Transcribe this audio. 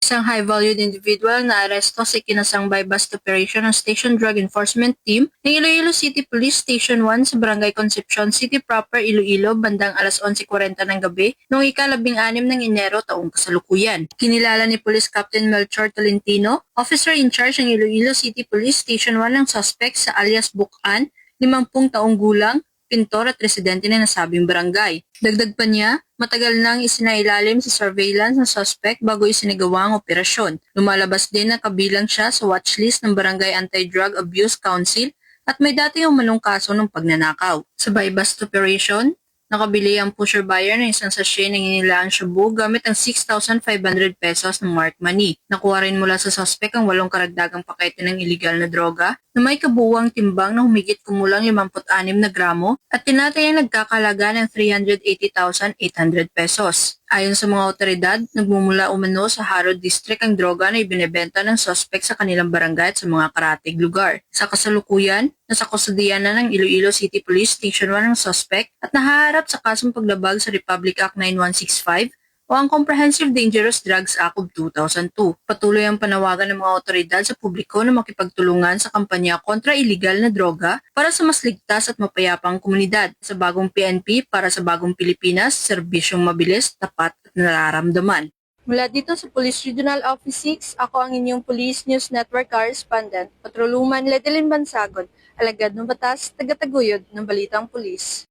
Isang high-valued individual na aresto sa ikinasang buy-bust operation ng Station Drug Enforcement Team ng Iloilo City Police Station 1 sa Barangay Concepcion City Proper, Iloilo bandang alas 11:40 ng gabi noong ika-16 ng Enero taong kasalukuyan. Kinilala ni Police Captain Melchor Tolentino, officer in charge ng Iloilo City Police Station 1 ng suspect sa alias Bukan, 50 taong gulang, pintor at residente ng nasabing barangay. Dagdag pa niya, matagal nang isinailalim sa surveillance ng suspect bago isinagawa ang operasyon. Lumalabas din na kabilang siya sa watchlist ng Barangay Anti-Drug Abuse Council at may dati umanong kaso ng pagnanakaw. Sa buy-bust operation, nakabili ang pusher buyer ng isang sachet ng inilaang shabu gamit ang 6,500 pesos ng marked money. Nakuha rin mula sa suspect ang 8 karagdagang pakete ng iligal na droga na may kabuuang timbang na humigit kumulang 56 na gramo at tinatayang nagkakalaga ng 380,800 pesos. Ayon sa mga otoridad, nagmumula umano sa Harod District ang droga na ibinebenta ng suspect sa kanilang barangay at sa mga karatig lugar. Sa kasalukuyan, nasa kusodiyan na ng Iloilo City Police Station 1 ang suspect at nahaharap sa kasong paglabag sa Republic Act 9165 o ang Comprehensive Dangerous Drugs Act of 2002. Patuloy ang panawagan ng mga otoridad sa publiko na makipagtulungan sa kampanya kontra iligal na droga para sa mas ligtas at mapayapang komunidad. Sa bagong PNP para sa bagong Pilipinas, serbisyong mabilis, tapat at nararamdaman. Mula dito sa Police Regional Office 6, ako ang inyong Police News Network Correspondent, Patroluman Ledelin Bansagon, alagad ng batas, tagataguyod ng Balitang Pulis.